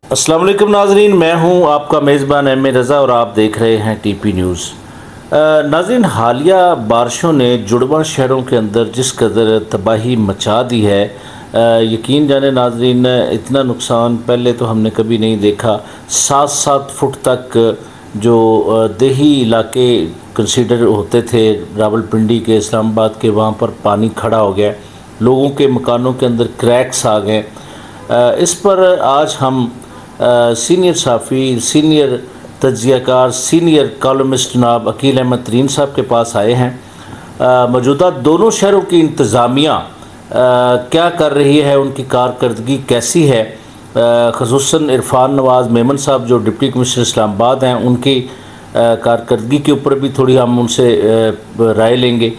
अस्सलाम वालेकुम नाजरीन, मैं हूं आपका मेज़बान एम ए रज़ा और आप देख रहे हैं टीपी न्यूज़। नाजरीन, हालिया बारिशों ने जुड़वा शहरों के अंदर जिस कदर तबाही मचा दी है, यकीन जाने नाजरीन, इतना नुकसान पहले तो हमने कभी नहीं देखा। 7-7 फुट तक जो देही इलाके कंसीडर होते थे रावलपिंडी के, इस्लामाबाद के, वहाँ पर पानी खड़ा हो गया, लोगों के मकानों के अंदर क्रैक्स आ गए। इस पर आज हम सीनियर साफ़ी, सीनियर तज्ज़ियाकार, सीनियर कॉलमिस्ट जनाब अकील अहमद तरीन साहब के पास आए हैं। मौजूदा दोनों शहरों की इंतज़ामिया क्या कर रही है, उनकी कारकर्दगी कैसी है, ख़ुसूसन इरफान नवाज़ मेमन साहब जो डिप्टी कमिश्नर इस्लामाबाद हैं, उनकी कारकर्दगी के ऊपर भी थोड़ी हम उनसे राय लेंगे।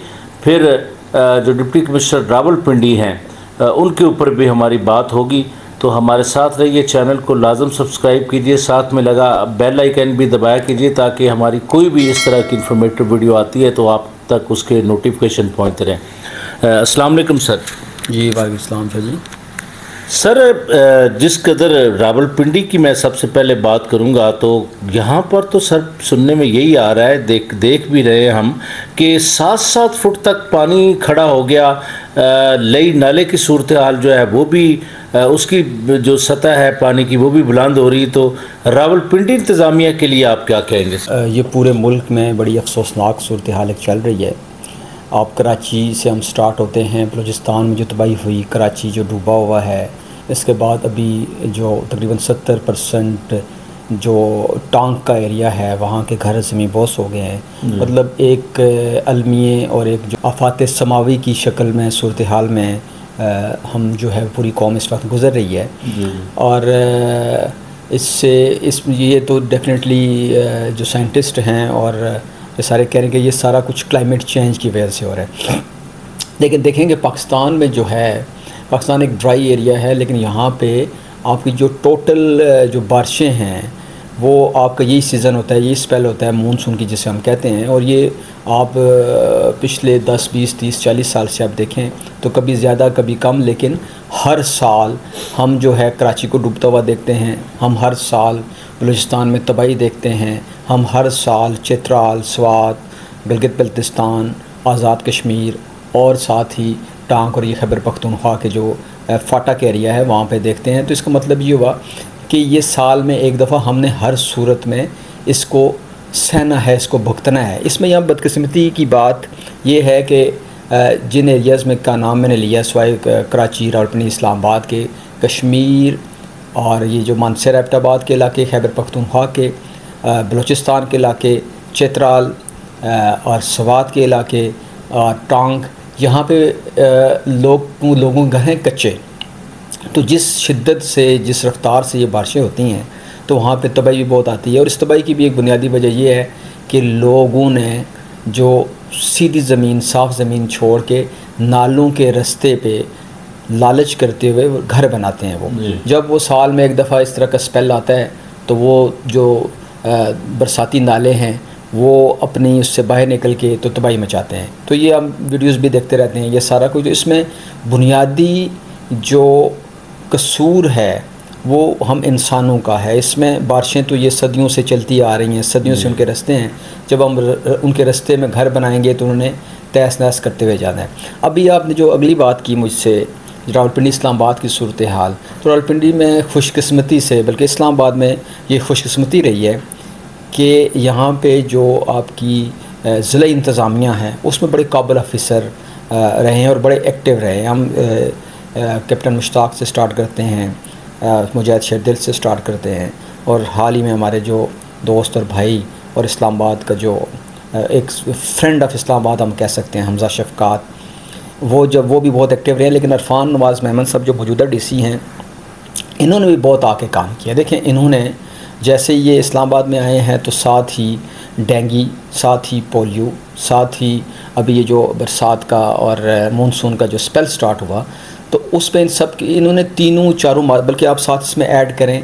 फिर जो डिप्टी कमिश्नर रावलपिंडी हैं उनके ऊपर भी हमारी बात होगी। तो हमारे साथ रहिए, चैनल को लाजम सब्सक्राइब कीजिए, साथ में लगा बेल आइकन भी दबाया कीजिए ताकि हमारी कोई भी इस तरह की इन्फॉर्मेटिव वीडियो आती है तो आप तक उसके नोटिफिकेशन पहुंचते रहें। अस्सलाम वालेकुम सर। जी वालेकुम सलाम सर। जी सर, जिस कदर रावलपिंडी की मैं सबसे पहले बात करूंगा तो यहाँ पर तो सर सुनने में यही आ रहा है, देख भी रहे हैं हम कि 7-7 फुट तक पानी खड़ा हो गया। लई नाले की सूरत हाल जो है वो भी, उसकी जो सतह है पानी की वो भी बुलंद हो रही। तो रावलपिंडी इंतज़ामिया के लिए आप क्या कहेंगे? ये पूरे मुल्क में बड़ी अफसोसनाक सूरत हाल चल रही है। आप कराची से हम स्टार्ट होते हैं, बलूचिस्तान में जो तबाही हुई, कराची जो डूबा हुआ है, इसके बाद अभी जो तकरीबन 70% जो टांग का एरिया है वहाँ के घर ज़मीन बोस हो गए हैं। मतलब एक अलमिए और एक जो आफात समावी की शक्ल में सूरत हाल में हम जो है पूरी कौम इस वक्त गुज़र रही है। और ये तो डेफिनेटली जो साइंटिस्ट हैं और ये सारे कह रहे हैं कि ये सारा कुछ क्लाइमेट चेंज की वजह से हो रहा है। लेकिन देखेंगे पाकिस्तान में जो है, पाकिस्तान एक ड्राई एरिया है, लेकिन यहाँ पे आपकी जो टोटल जो बारिशें हैं वो आपका यही सीज़न होता है, यही स्पेल होता है मानसून की जिसे हम कहते हैं। और ये आप पिछले 10, 20, 30, 40 साल से आप देखें तो कभी ज़्यादा कभी कम, लेकिन हर साल हम जो है कराची को डूबता हुआ देखते हैं, हम हर साल बलूचिस्तान में तबाही देखते हैं, हम हर साल चित्राल, स्वात, गिलगित बल्तिस्तान, आज़ाद कश्मीर और साथ ही टांग और ये खैबर पख्तूनख्वा के जो फाटक एरिया है वहाँ पे देखते हैं। तो इसका मतलब ये हुआ कि ये साल में एक दफ़ा हमने हर सूरत में इसको सहना है, इसको भुगतना है। इसमें यहाँ बदकिस्मती की बात ये है कि जिन एरियाज़ में का नाम मैंने लिया, सवाए कराची, रावलपिंडी, इस्लामाबाद के, कश्मीर और ये जो मानसर एबटाबाद के इलाके, खैबर पख्तूनख्वा के, बलूचिस्तान के इलाके, चित्राल और स्वात के इलाके और टांग, यहाँ पे लोगों के घर हैं कच्चे। तो जिस शिद्दत से, जिस रफ्तार से ये बारिशें होती हैं तो वहाँ पे तबाही भी बहुत आती है। और इस तबाही की भी एक बुनियादी वजह ये है कि लोगों ने जो सीधी ज़मीन, साफ़ ज़मीन छोड़ के नालों के रास्ते पे लालच करते हुए घर बनाते हैं। वो जब वो साल में एक दफ़ा इस तरह का स्पेल आता है तो वो जो बरसाती नाले हैं वो अपनी उससे बाहर निकल के तो तबाही मचाते हैं। तो ये हम वीडियोस भी देखते रहते हैं। ये सारा कुछ इसमें बुनियादी जो कसूर है वो हम इंसानों का है। इसमें बारिशें तो ये सदियों से चलती आ रही हैं, सदियों से उनके रास्ते हैं। जब हम उनके रास्ते में घर बनाएंगे तो उन्होंने तहस नहस करते हुए जाना है। अभी आपने जो अगली बात की मुझसे, रावलपिंडी इस्लामाबाद की सूरत हाल, तो रावलपिंडी में खुशकिस्मती से, बल्कि इस्लामाबाद में ये खुशकिस्मती रही है कि यहाँ पे जो आपकी ज़िला इंतज़ामिया है उसमें बड़े काबिल ऑफिसर रहे हैं और बड़े एक्टिव रहे हैं। हम कैप्टन मुश्ताक से स्टार्ट करते हैं, मुजाहिद शेरदिल से स्टार्ट करते हैं, और हाल ही में हमारे जो दोस्त और भाई और इस्लामाबाद का जो एक फ्रेंड ऑफ इस्लामाबाद हम कह सकते हैं, हमज़ा शफ़कात, वो भी बहुत एक्टिव रहे हैं। लेकिन इरफान नवाज़ मेमन साहब जो मौजूदा डीसी हैं, इन्होंने भी बहुत आके काम किया। देखें, इन्होंने जैसे ये इस्लामाबाद में आए हैं तो साथ ही डेंगू, साथ ही पोलियो, साथ ही अभी ये जो बरसात का और मानसून का जो स्पेल स्टार्ट हुआ तो उस पर इन सब इन्होंने तीनों चारों, बल्कि आप साथ इसमें ऐड करें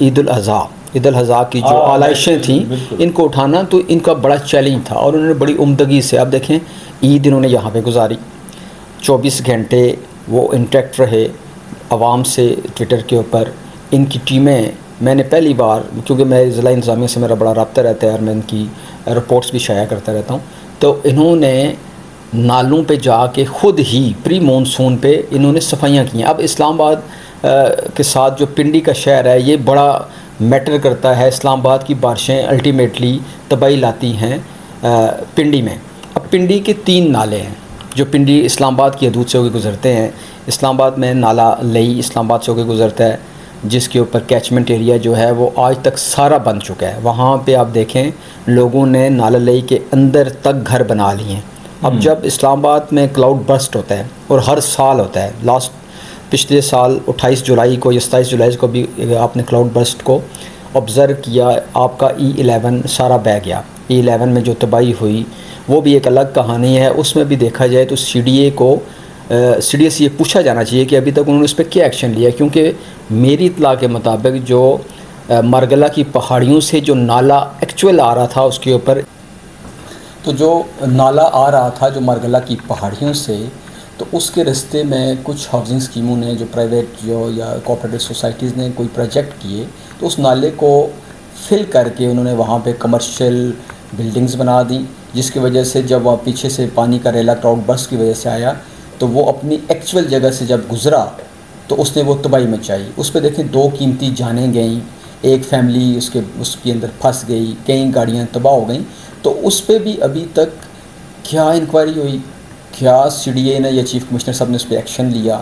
ईद उल अज़हा की जो आलाइशें थी, इनको उठाना तो इनका बड़ा चैलेंज था। और उन्होंने बड़ी उम्दगी से, आप देखें ईद इन्होंने यहाँ पे गुजारी, 24 घंटे वो इंटैक्ट रहे, आवाम से ट्विटर के ऊपर इनकी टीमें, मैंने पहली बार, क्योंकि मैं ज़िला इंतज़ामिया से मेरा बड़ा रब्ता रहता है और मैं इनकी रिपोर्ट्स भी शाया करता रहता हूँ, तो इन्होंने नालों पे जाके ख़ुद ही प्री मानसून पे इन्होंने सफाइयाँ की हैं। अब इस्लामाबाद के साथ जो पिंडी का शहर है ये बड़ा मैटर करता है। इस्लामाबाद की बारिशें अल्टीमेटली तबाही लाती हैं पिंडी में। अब पिंडी के 3 नाले हैं जो पिंडी इस्लामाबाद की हदूद से होकर गुज़रते हैं। इस्लामाबाद में नाला लई इस्लामाबाद से होकर गुज़रता है, जिसके ऊपर कैचमेंट एरिया जो है वो आज तक सारा बन चुका है। वहाँ पे आप देखें लोगों ने नाला लई के अंदर तक घर बना लिए हैं। अब जब इस्लामाबाद में क्लाउड बर्स्ट होता है, और हर साल होता है, पिछले साल 28 जुलाई को या 27 जुलाई को भी आपने क्लाउड बर्स्ट को ऑब्ज़र्व किया, आपका E11 सारा बह गया। E11 में जो तबाही हुई वो भी एक अलग कहानी है। उसमें भी देखा जाए तो CDA से ये पूछा जाना चाहिए कि अभी तक उन्होंने इस पर क्या एक्शन लिया, क्योंकि मेरी इत्तला के मुताबिक जो मरगला की पहाड़ियों से जो नाला एक्चुअल आ रहा था उसके ऊपर, तो जो नाला आ रहा था जो मरगला की पहाड़ियों से, तो उसके रास्ते में कुछ हाउसिंग स्कीमों ने जो प्राइवेट जो या कोऑपरेटिव सोसाइटीज़ ने कोई प्रोजेक्ट किए, तो उस नाले को फिल करके उन्होंने वहाँ पे कमर्शियल बिल्डिंग्स बना दी, जिसकी वजह से जब वहाँ पीछे से पानी का रेला क्लाउड बर्स्ट की वजह से आया तो वो अपनी एक्चुअल जगह से जब गुज़रा तो उसने वो तबाही मचाई। उस पर देखें 2 कीमती जानें गईं, एक फैमिली उसके अंदर फंस गई, कई गाड़ियाँ तबाह हो गई। तो उस पर भी अभी तक क्या इंक्वायरी हुई, क्या CDA ने या चीफ़ कमिश्नर साहब ने उस पर एक्शन लिया,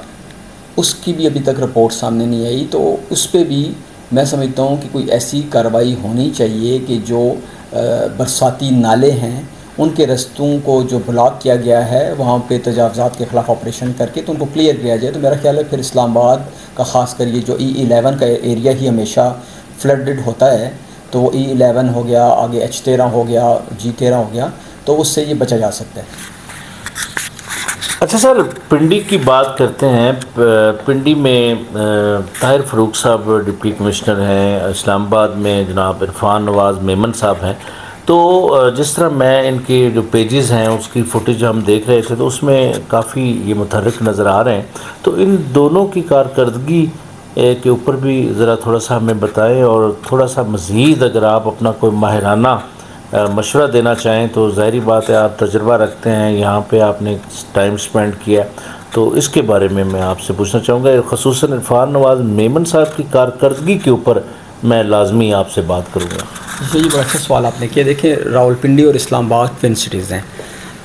उसकी भी अभी तक रिपोर्ट सामने नहीं आई। तो उस पर भी मैं समझता हूँ कि कोई ऐसी कार्रवाई होनी चाहिए कि जो बरसाती नाले हैं उनके रास्तों को जो ब्लॉक किया गया है वहाँ पे तजावज़ात के ख़िलाफ़ ऑपरेशन करके तो उनको क्लियर किया जाए। तो मेरा ख्याल है फिर इस्लामाबाद का ख़ास कर ये जो E11 का एरिया ही हमेशा फ्लडेड होता है, तो वो E11 हो गया, आगे H13 हो गया, G13 हो गया, तो उससे ये बचा जा सकता है। अच्छा सर, पिंडी की बात करते हैं। पिंडी में ताहिर फ़ारूक साहब डिप्टी कमिश्नर हैं, इस्लामाबाद में जनाब इरफान नवाज़ मेमन साहब हैं। तो जिस तरह मैं इनके जो पेजेस हैं उसकी फुटेज हम देख रहे थे तो उसमें काफ़ी ये मुतहर्रिक नज़र आ रहे हैं। तो इन दोनों की कारकर्दगी के ऊपर भी ज़रा थोड़ा सा हमें बताएं, और थोड़ा सा मज़ीद अगर आप अपना कोई माहिराना मशवरा देना चाहें तो ज़ाहिरी बात है आप तजर्बा रखते हैं, यहाँ पे आपने टाइम स्पेंड किया, तो इसके बारे में मैं आपसे पूछना चाहूँगा। ख़ुसूसन इरफान नवाज़ मेमन साहब की कारकर्दगी के ऊपर मैं लाजमी आपसे बात करूँगा। ये बड़ा अच्छा सवाल आपने किया। देखिए, रावलपिंडी और इस्लामाबाद ट्विन सिटीज़ हैं,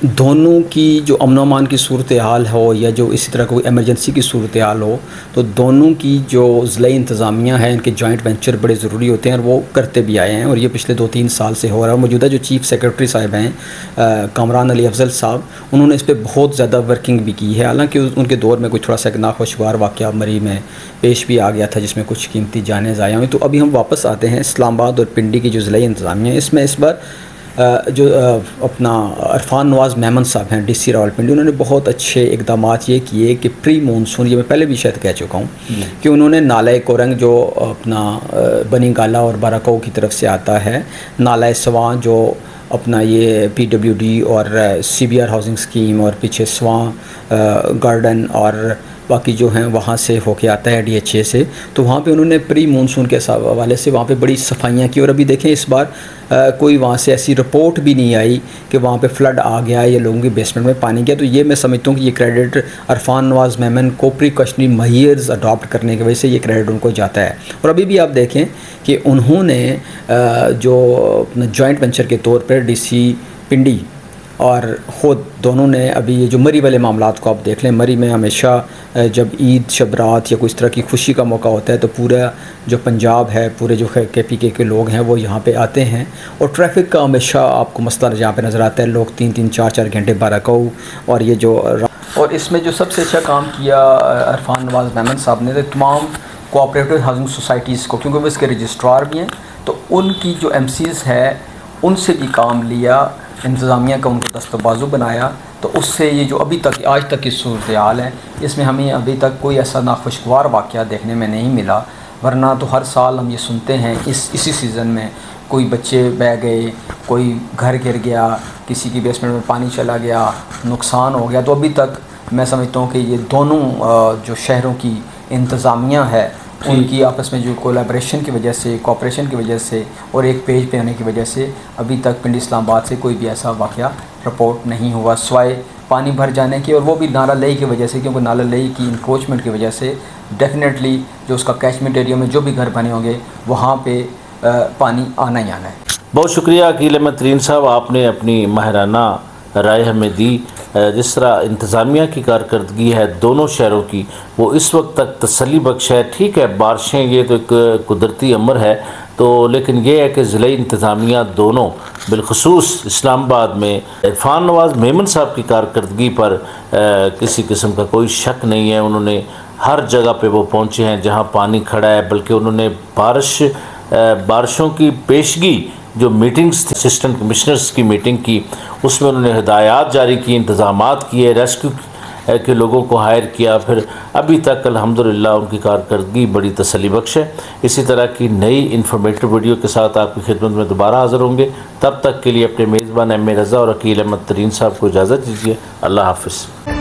दोनों की जो अमन अमान की सूरत हाल हो या जो इसी तरह कोई एमरजेंसी की सूरत हाल हो, तो दोनों की जो ज़िला इंतज़ामिया है इनके जॉइंट वेंचर बड़े ज़रूरी होते हैं और वो करते भी आए हैं, और ये पिछले 2-3 साल से हो रहा है। मौजूदा जो चीफ़ सेक्रेटरी साहब हैं कामरान अली अफजल साहब, उन्होंने इस पर बहुत ज़्यादा वर्किंग भी की है। हालांकि उनके दौर में कोई थोड़ा सा नाखुशगवार वाक़या मरी में पेश भी आ गया था जिसमें कुछ कीमती जानें ज़ाया हुई। तो अभी हम वापस आते हैं इस्लामाबाद और पिंडी की जो ज़िला इंतज़ामिया, इसमें इस बार जो अपना इरफान नवाज़ मेमन साहब हैं DC रावलपिंडी, उन्होंने बहुत अच्छे इकदाम ये किए कि प्री मानसून, ये मैं पहले भी शायद कह चुका हूँ कि उन्होंने नाला कोरंग जो अपना बनी गाला और बाराकाऊ की तरफ से आता है, नाला स्वां जो अपना ये PWD और CBR हाउसिंग स्कीम और पीछे स्वां गार्डन और बाकी जो हैं वहाँ से होके आता है DHA से, तो वहाँ पे उन्होंने प्री मानसून के हवाले से वहाँ पे बड़ी सफाइयाँ की। और अभी देखें इस बार कोई वहाँ से ऐसी रिपोर्ट भी नहीं आई कि वहाँ पे फ्लड आ गया या लोगों की बेसमेंट में पानी गया। तो ये मैं समझता हूँ कि ये क्रेडिट इरफान नवाज़ मेमन को प्रिकॉशनरी मेजर्स अडॉप्ट करने की वजह से ये क्रेडिट उनको जाता है। और अभी भी आप देखें कि उन्होंने जो जॉइंट वेंचर के तौर पर DC पिंडी और ख़ुद दोनों ने अभी ये जो मरी वाले मामलात को आप देख लें, मरी में हमेशा जब ईद शबरात या कोई इस तरह की खुशी का मौका होता है तो पूरा जो पंजाब है, पूरे जो KPK के लोग हैं वो यहाँ पे आते हैं, और ट्रैफिक का हमेशा आपको मसला जहाँ पे नज़र आता है। लोग 3-3 4-4 घंटे बाराकाऊ, और ये जो और इसमें जो सबसे अच्छा काम किया इरफान नवाज़ मेमन साहब ने, तो तमाम कोऑपरेटिव हाउसिंग सोसाइटीज़ को, क्योंकि वो इसके रजिस्ट्रार भी हैं, तो उनकी जो MCs है उनसे भी काम लिया, इंतज़ामिया का उनको दस्तबाजू बनाया। तो उससे ये जो अभी तक आज तक की सूरत हाल है, इसमें हमें अभी तक कोई ऐसा नाखुशगवार वाक़या देखने में नहीं मिला। वरना तो हर साल हम ये सुनते हैं इसी सीज़न में कोई बच्चे बह गए, कोई घर गिर गया, किसी की बेसमेंट में पानी चला गया, नुकसान हो गया। तो अभी तक मैं समझता हूँ कि ये दोनों जो शहरों की इंतज़ामिया है उनकी आपस में जो कोलैबोरेशन की वजह से, कोऑपरेशन की वजह से और एक पेज पे आने की वजह से अभी तक पिंडी इस्लामाबाद से कोई भी ऐसा वाक़या रिपोर्ट नहीं हुआ, सिवाय पानी भर जाने की, और वो भी नाला लई की वजह से, क्योंकि नाला लई की इंक्रोचमेंट की वजह से डेफिनेटली जो उसका कैचमेंट एरिया में जो भी घर बने होंगे वहाँ पे पानी आना ही आना है। बहुत शुक्रिया अकील अहमद तरीन साहब, आपने अपनी माहिराना राय हमें दी। जिस तरह इंतज़ामिया की कारकर्दगी है दोनों शहरों की, वो इस वक्त तक तसल्ली बख्श है। ठीक है, बारिशें ये तो एक कुदरती अमर है, तो लेकिन ये है कि ज़िले इंतज़ामिया दोनों बिलखसूस इस्लामाबाद में इरफान नवाज़ मेमन साहब की कारकर्दगी पर किसी किस्म का कोई शक नहीं है। उन्होंने हर जगह पे वो पहुँचे हैं जहाँ पानी खड़ा है, बल्कि उन्होंने बारिशों की पेशगी जो मीटिंग्स थी, असिस्टेंट कमिश्नर्स की मीटिंग की, उसमें उन्होंने हिदायत जारी की, इंतज़ामात किए, रेस्क्यू के लोगों को हायर किया। फिर अभी तक अल्हम्दुलिल्लाह उनकी कारकर्दगी बड़ी तसल्ली बख्श है। इसी तरह की नई इन्फॉर्मेटिव वीडियो के साथ आपकी खिदमत में दोबारा हाज़िर होंगे। तब तक के लिए अपने मेज़बान एम ए रज़ा और अकील अहमद तरीन साहब को इजाज़त दीजिए। अल्लाह हाफ़िज़।